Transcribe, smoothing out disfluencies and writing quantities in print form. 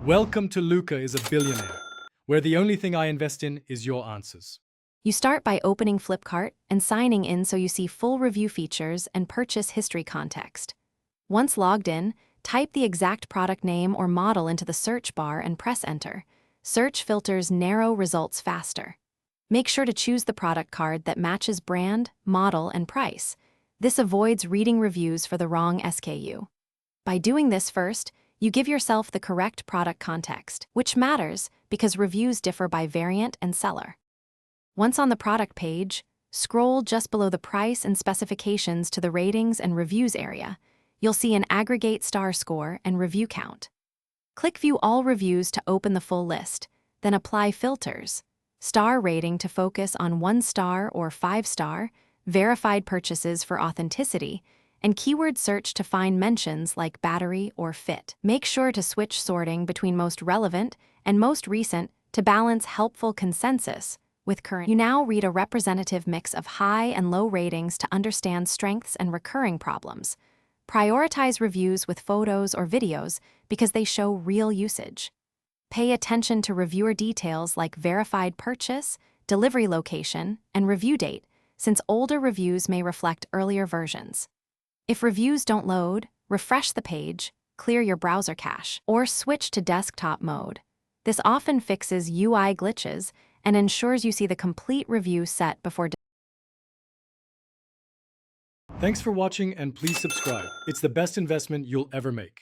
Welcome to Luca is a Billionaire, where the only thing I invest in is your answers. You start by opening Flipkart and signing in so you see full review features and purchase history context. Once logged in, type the exact product name or model into the search bar and press enter. Search filters narrow results faster. Make sure to choose the product card that matches brand, model, and price. This avoids reading reviews for the wrong SKU. By doing this first, you give yourself the correct product context, which matters because reviews differ by variant and seller. Once on the product page, scroll just below the price and specifications to the ratings and reviews area. You'll see an aggregate star score and review count. Click View All Reviews to open the full list, then apply filters. Star rating to focus on 1-star or 5-star, verified purchases for authenticity, and keyword search to find mentions like battery or fit. Make sure to switch sorting between most relevant and most recent to balance helpful consensus with current. You now read a representative mix of high and low ratings to understand strengths and recurring problems. Prioritize reviews with photos or videos because they show real usage. Pay attention to reviewer details like verified purchase, delivery location, and review date, since older reviews may reflect earlier versions. If reviews don't load, refresh the page, clear your browser cache, or switch to desktop mode. This often fixes UI glitches and ensures you see the complete review set before. Thanks for watching and please subscribe. It's the best investment you'll ever make.